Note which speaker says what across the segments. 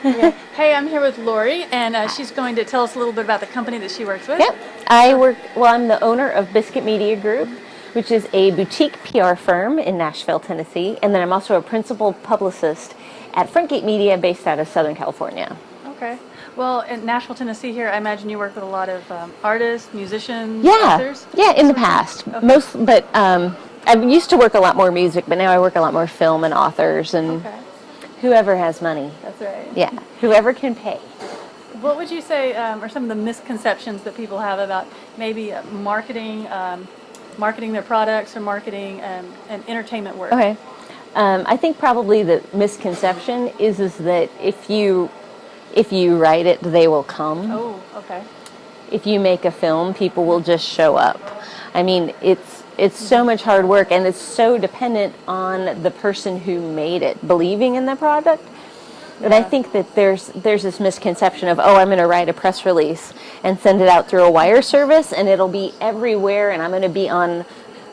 Speaker 1: Okay. Hey, I'm here with Lori, and she's going to tell us a little bit about the company that she works with.
Speaker 2: Yep. I'm the owner of Biscuit Media Group, which is a boutique PR firm in Nashville, Tennessee. And then I'm also a principal publicist at Frontgate Media based out of Southern California.
Speaker 1: Okay. Well, in Nashville, Tennessee here, I imagine you work with a lot of artists, musicians, authors?
Speaker 2: Yeah, in the past.
Speaker 1: Okay.
Speaker 2: I used to work a lot more music, but now I work a lot more film and authors and whoever has money.
Speaker 1: That's right.
Speaker 2: Yeah, whoever can pay.
Speaker 1: What would you say are some of the misconceptions that people have about maybe marketing their products or marketing and entertainment work?
Speaker 2: Okay. I think probably the misconception is that if you write it, they will come.
Speaker 1: Oh, okay.
Speaker 2: If you make a film, people will just show up. I mean, it's so much hard work, and it's so dependent on the person who made it believing in the product. But I think that there's this misconception of, I'm going to write a press release and send it out through a wire service, and it'll be everywhere, and I'm going to be on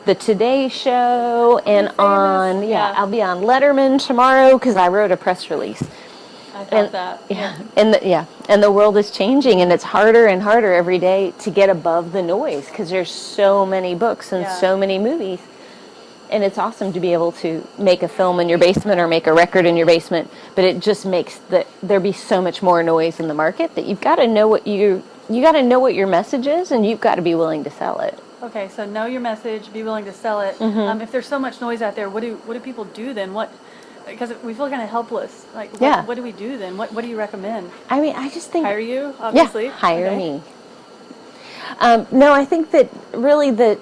Speaker 2: the Today Show and I'll be on Letterman tomorrow because I wrote a press release.
Speaker 1: I thought that.
Speaker 2: And the world is changing, and it's harder and harder every day to get above the noise because there's so many books and so many movies. And it's awesome to be able to make a film in your basement or make a record in your basement, but it just makes there be so much more noise in the market that you've got to know what you got to know what your message is, and you've got to be willing to sell it.
Speaker 1: Okay, so know your message, be willing to sell it. If there's so much noise out there, what do people do then? Because we feel kind of helpless. Like, what do we do then? What do you recommend?
Speaker 2: I mean, I just think
Speaker 1: hire you, obviously.
Speaker 2: Yeah, hire me. No, I think that really the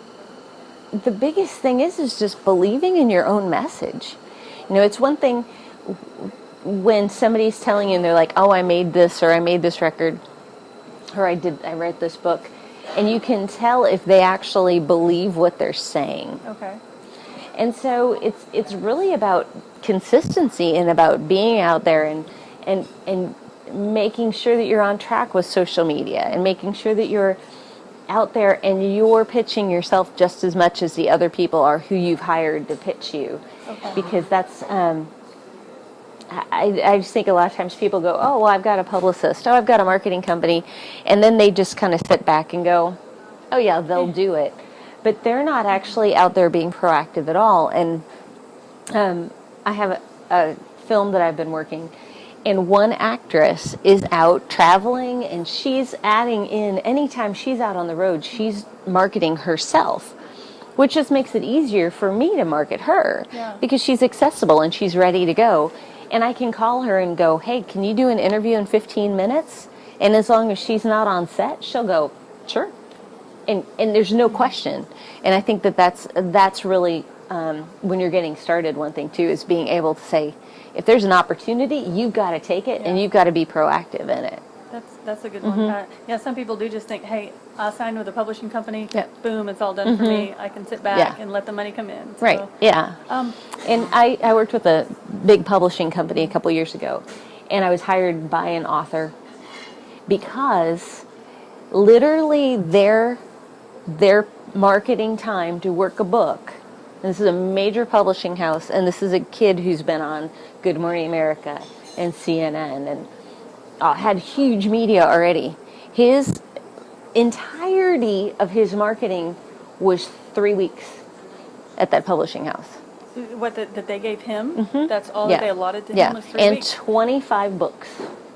Speaker 2: biggest thing is just believing in your own message. You know, it's one thing when somebody's telling you and they're like, I made this, or I made this record, or I read this book, and you can tell if they actually believe what they're saying.
Speaker 1: Okay.
Speaker 2: And so it's really about consistency and about being out there and making sure that you're on track with social media and making sure that you're out there and you're pitching yourself just as much as the other people are who you've hired to pitch you. Okay. Because that's I just think a lot of times people go, I've got a publicist, I've got a marketing company, and then they just kind of sit back and go, they'll do it. But they're not actually out there being proactive at all. And I have a film that I've been working, and one actress is out traveling, and she's adding in, anytime she's out on the road, she's marketing herself, which just makes it easier for me to market her because she's accessible and she's ready to go. And I can call her and go, hey, can you do an interview in 15 minutes? And as long as she's not on set, she'll go, sure. And there's no question. And I think that's really, when you're getting started, one thing too is being able to say, if there's an opportunity, you've got to take it and you've got to be proactive in it.
Speaker 1: That's a good one. Some people do just think, hey, I'll sign with a publishing company, boom, it's all done for me. I can sit back and let the money come in. So,
Speaker 2: right, yeah. And I worked with a big publishing company a couple years ago, and I was hired by an author because literally their marketing time to work a book, and this is a major publishing house, and this is a kid who's been on Good Morning America and CNN and had huge media already. His entirety of his marketing was 3 weeks at that publishing house.
Speaker 1: What, that they gave him? That's all that they allotted to him was 3 weeks?
Speaker 2: And 25 books.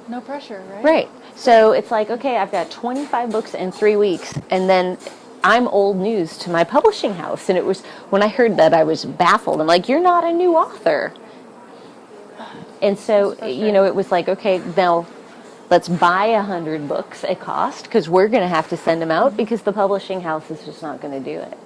Speaker 1: No pressure, right?
Speaker 2: Right. So it's like, okay, I've got 25 books in 3 weeks, and then I'm old news to my publishing house. And it was, when I heard that, I was baffled. I'm like, you're not a new author. And so, it was like, okay, now let's buy 100 books at cost because we're going to have to send them out because the publishing house is just not going to do it.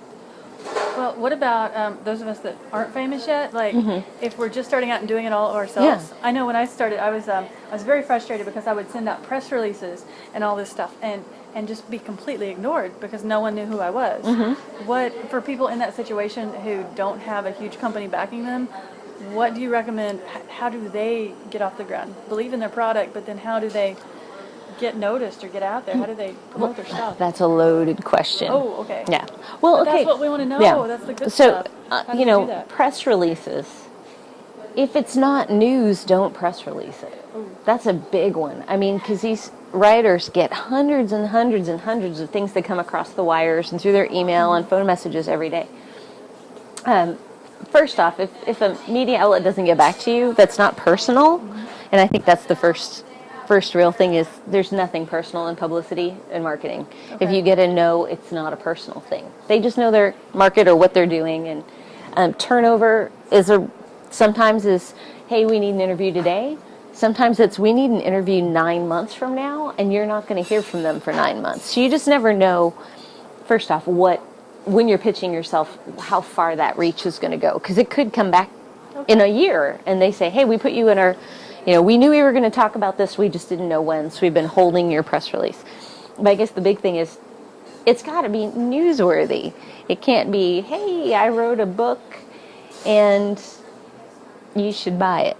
Speaker 1: Well, what about those of us that aren't famous yet? Like, if we're just starting out and doing it all ourselves. I know when I started, I was very frustrated because I would send out press releases and all this stuff and just be completely ignored because no one knew who I was. What, for people in that situation who don't have a huge company backing them, what do you recommend? How do they get off the ground? Believe in their product, but then how do they get noticed or get out there? How do they promote their stuff?
Speaker 2: That's a loaded question.
Speaker 1: Oh, okay.
Speaker 2: Yeah. Well,
Speaker 1: but
Speaker 2: okay.
Speaker 1: That's what we want to know.
Speaker 2: Yeah.
Speaker 1: That's the good stuff. How do you do that?
Speaker 2: Press releases. If it's not news, don't press release it. That's a big one. I mean, because these writers get hundreds and hundreds and hundreds of things that come across the wires and through their email and phone messages every day. First off, if a media outlet doesn't get back to you, that's not personal. And I think that's the first real thing is there's nothing personal in publicity and marketing. Okay. If you get a no, it's not a personal thing. They just know their market or what they're doing. And turnover sometimes is, hey, we need an interview today. Sometimes it's, we need an interview 9 months from now, and you're not going to hear from them for 9 months. So you just never know, first off, when you're pitching yourself, how far that reach is going to go. Because it could come back in a year, and they say, hey, we put you in our, we knew we were going to talk about this, we just didn't know when, so we've been holding your press release. But I guess the big thing is, it's got to be newsworthy. It can't be, hey, I wrote a book, and you should buy it.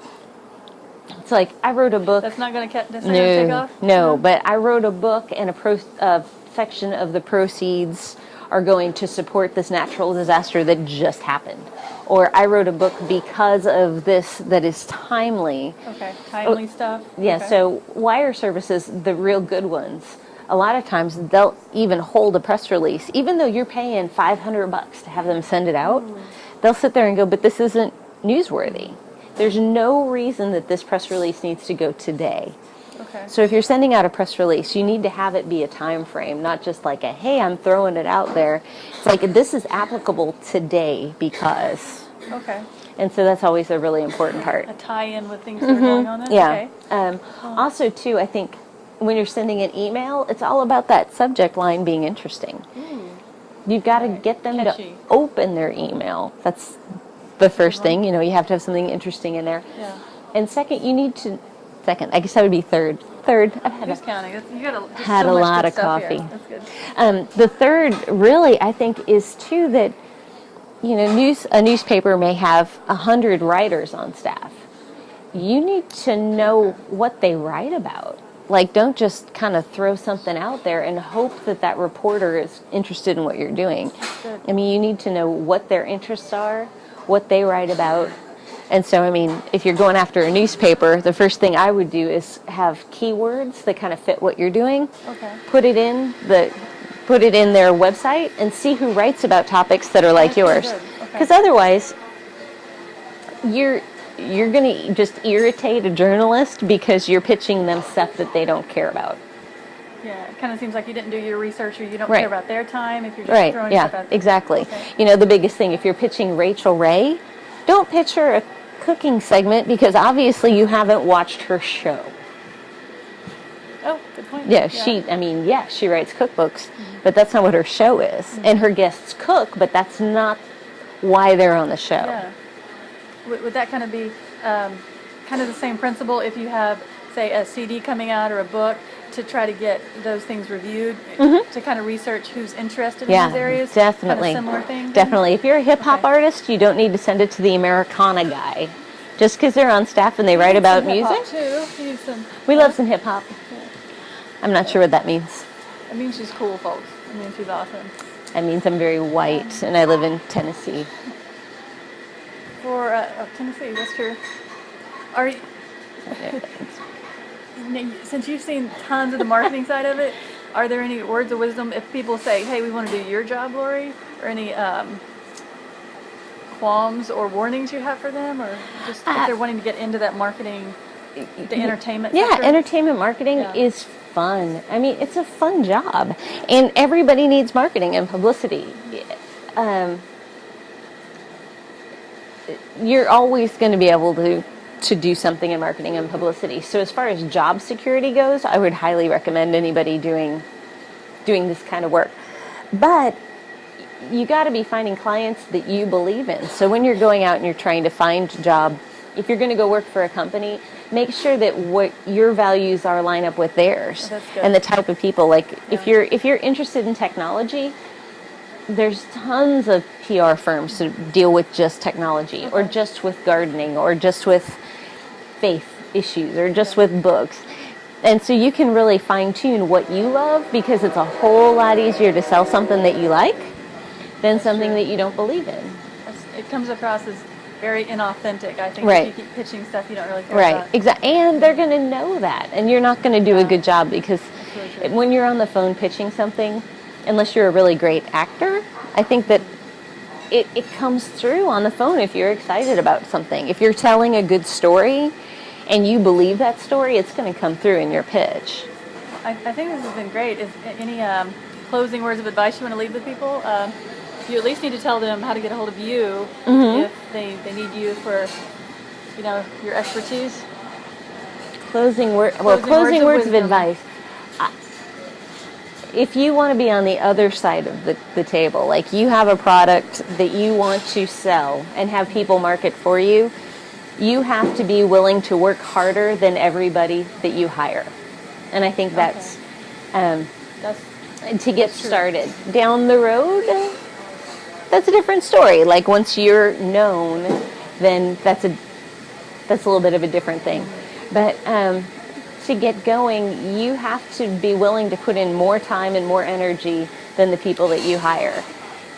Speaker 2: It's like, I wrote a book.
Speaker 1: That's not going to take off?
Speaker 2: No, but I wrote a book and a section of the proceeds are going to support this natural disaster that just happened. Or I wrote a book because of this that is timely.
Speaker 1: Okay, timely stuff.
Speaker 2: Yeah,
Speaker 1: okay.
Speaker 2: So wire services, the real good ones, a lot of times they'll even hold a press release. Even though you're paying $500 to have them send it out, they'll sit there and go, but this isn't newsworthy. There's no reason that this press release needs to go today.
Speaker 1: Okay.
Speaker 2: So if you're sending out a press release, you need to have it be a time frame, not just like a, hey, I'm throwing it out there. It's like, this is applicable today because.
Speaker 1: Okay.
Speaker 2: And so that's always a really important part.
Speaker 1: A tie-in with things that are going on then?
Speaker 2: Yeah.
Speaker 1: Okay.
Speaker 2: Also, too, I think when you're sending an email, it's all about that subject line being interesting. You've got to get them
Speaker 1: catchy.
Speaker 2: to open their email. That's the first thing. You have to have something interesting in there.
Speaker 1: Yeah.
Speaker 2: And second, I guess that would be third. I've had
Speaker 1: Who's counting? You got
Speaker 2: had
Speaker 1: so
Speaker 2: a
Speaker 1: much
Speaker 2: lot
Speaker 1: good
Speaker 2: of
Speaker 1: stuff
Speaker 2: coffee.
Speaker 1: Here. That's good.
Speaker 2: The third, really, I think, is too that a newspaper may have 100 writers on staff. You need to know what they write about. Like, don't just kind of throw something out there and hope that reporter is interested in what you're doing.
Speaker 1: Good.
Speaker 2: I mean, you need to know what their interests are, what they write about. And so, I mean, if you're going after a newspaper, the first thing I would do is have keywords that kind of fit what you're doing.
Speaker 1: Okay.
Speaker 2: Put it in their website and see who writes about topics that are like yours. Because otherwise, you're going to just irritate a journalist because you're pitching them stuff that they don't care about.
Speaker 1: Yeah, it kind of seems like you didn't do your research or you don't care about their time if you're just throwing
Speaker 2: stuff
Speaker 1: out there.
Speaker 2: Exactly.
Speaker 1: Okay.
Speaker 2: The biggest thing, if you're pitching Rachel Ray, don't pitch her a cooking segment because obviously you haven't watched her show.
Speaker 1: Oh, good point.
Speaker 2: Yeah, she writes cookbooks, but that's not what her show is. And her guests cook, but that's not why they're on the show.
Speaker 1: Yeah. Would that kind of be kind of the same principle if you have, say, a CD coming out or a book to try to get those things reviewed, to kind of research who's interested in those areas?
Speaker 2: Definitely.
Speaker 1: Kind of similar thing?
Speaker 2: Definitely. If you're a hip-hop artist, you don't need to send it to the Americana guy. Just because they're on staff and they write about music. We love some hip-hop.
Speaker 1: Yeah.
Speaker 2: I'm not sure what that means.
Speaker 1: It means she's cool, folks. It means she's awesome.
Speaker 2: It means I'm very white and I live in Tennessee.
Speaker 1: Tennessee, that's true. Are you, since you've seen tons of the marketing side of it, are there any words of wisdom if people say, hey, we want to do your job, Lori? Or any qualms or warnings you have for them? Or just if they're wanting to get into that marketing, the entertainment sector?
Speaker 2: Entertainment marketing is fun. I mean, it's a fun job. And everybody needs marketing and publicity. You're always going to be able to do something in marketing and publicity. So as far as job security goes, I would highly recommend anybody doing this kind of work. But you got to be finding clients that you believe in. So when you're going out and you're trying to find a job, if you're going to go work for a company, make sure that what your values are line up with theirs.
Speaker 1: That's good.
Speaker 2: And the type of people. Like if you're interested in technology, there's tons of PR firms to deal with just technology, or just with gardening, or just with faith issues, or just with books. And so you can really fine-tune what you love, because it's a whole lot easier to sell something that you like than something that you don't believe in.
Speaker 1: It comes across as very inauthentic. I think
Speaker 2: Right.
Speaker 1: if you keep pitching stuff you don't really care
Speaker 2: Right,
Speaker 1: about.
Speaker 2: exactly. And they're going to know that. And you're not going to do a good job because
Speaker 1: really true.
Speaker 2: when you're on the phone pitching something, unless you're a really great actor, I think that it comes through on the phone if you're excited about something. If you're telling a good story and you believe that story, it's going to come through in your pitch.
Speaker 1: I think this has been great. Is any closing words of advice you want to leave with people? You at least need to tell them how to get a hold of you if they need you for, your expertise.
Speaker 2: Closing words of
Speaker 1: wisdom.
Speaker 2: advice. If you want to be on the other side of the table, like you have a product that you want to sell and have people market for you, you have to be willing to work harder than everybody that you hire. And I think that's to get started. Down the road, that's a different story. Like once you're known, then that's a little bit of a different thing. But to get going, you have to be willing to put in more time and more energy than the people that you hire.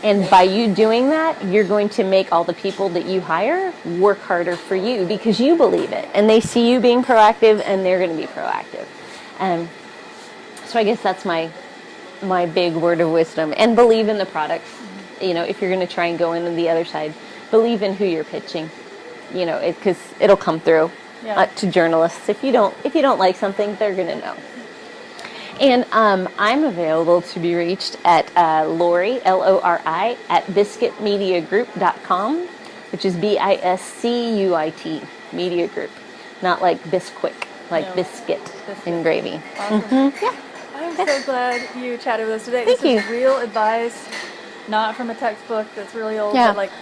Speaker 2: And by you doing that, you're going to make all the people that you hire work harder for you because you believe it. And they see you being proactive and they're going to be proactive. So I guess that's my big word of wisdom. And believe in the products. If you're going to try and go into the other side, believe in who you're pitching. Because it'll come through to journalists. If you don't like something, they're going to know. And I'm available to be reached at Lori, Lori, at biscuitmediagroup.com, which is BISCUIT, Media Group. Not like Bisquick, like biscuit and gravy.
Speaker 1: Awesome. Yeah. I'm so glad you chatted with us today.
Speaker 2: Thank you.
Speaker 1: This is real advice, not from a textbook that's really old, but like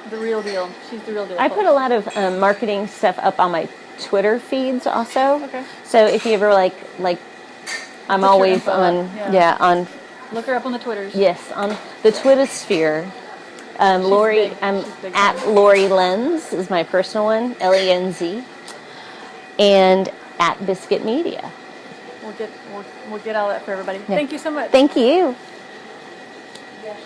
Speaker 1: the real deal. She's the real deal.
Speaker 2: I put a lot of marketing stuff up on my Twitter feeds also.
Speaker 1: Okay.
Speaker 2: So if you ever like I'm
Speaker 1: Put your
Speaker 2: always
Speaker 1: info
Speaker 2: on,
Speaker 1: up.
Speaker 2: on.
Speaker 1: Look her up on the Twitters.
Speaker 2: Yes, on the Twitter sphere. Lori, I'm at Lori Lenz is my personal one, Lenz, and at Biscuit Media.
Speaker 1: We'll get all that for everybody.
Speaker 2: Yeah.
Speaker 1: Thank you so much.
Speaker 2: Thank you.
Speaker 1: Yes.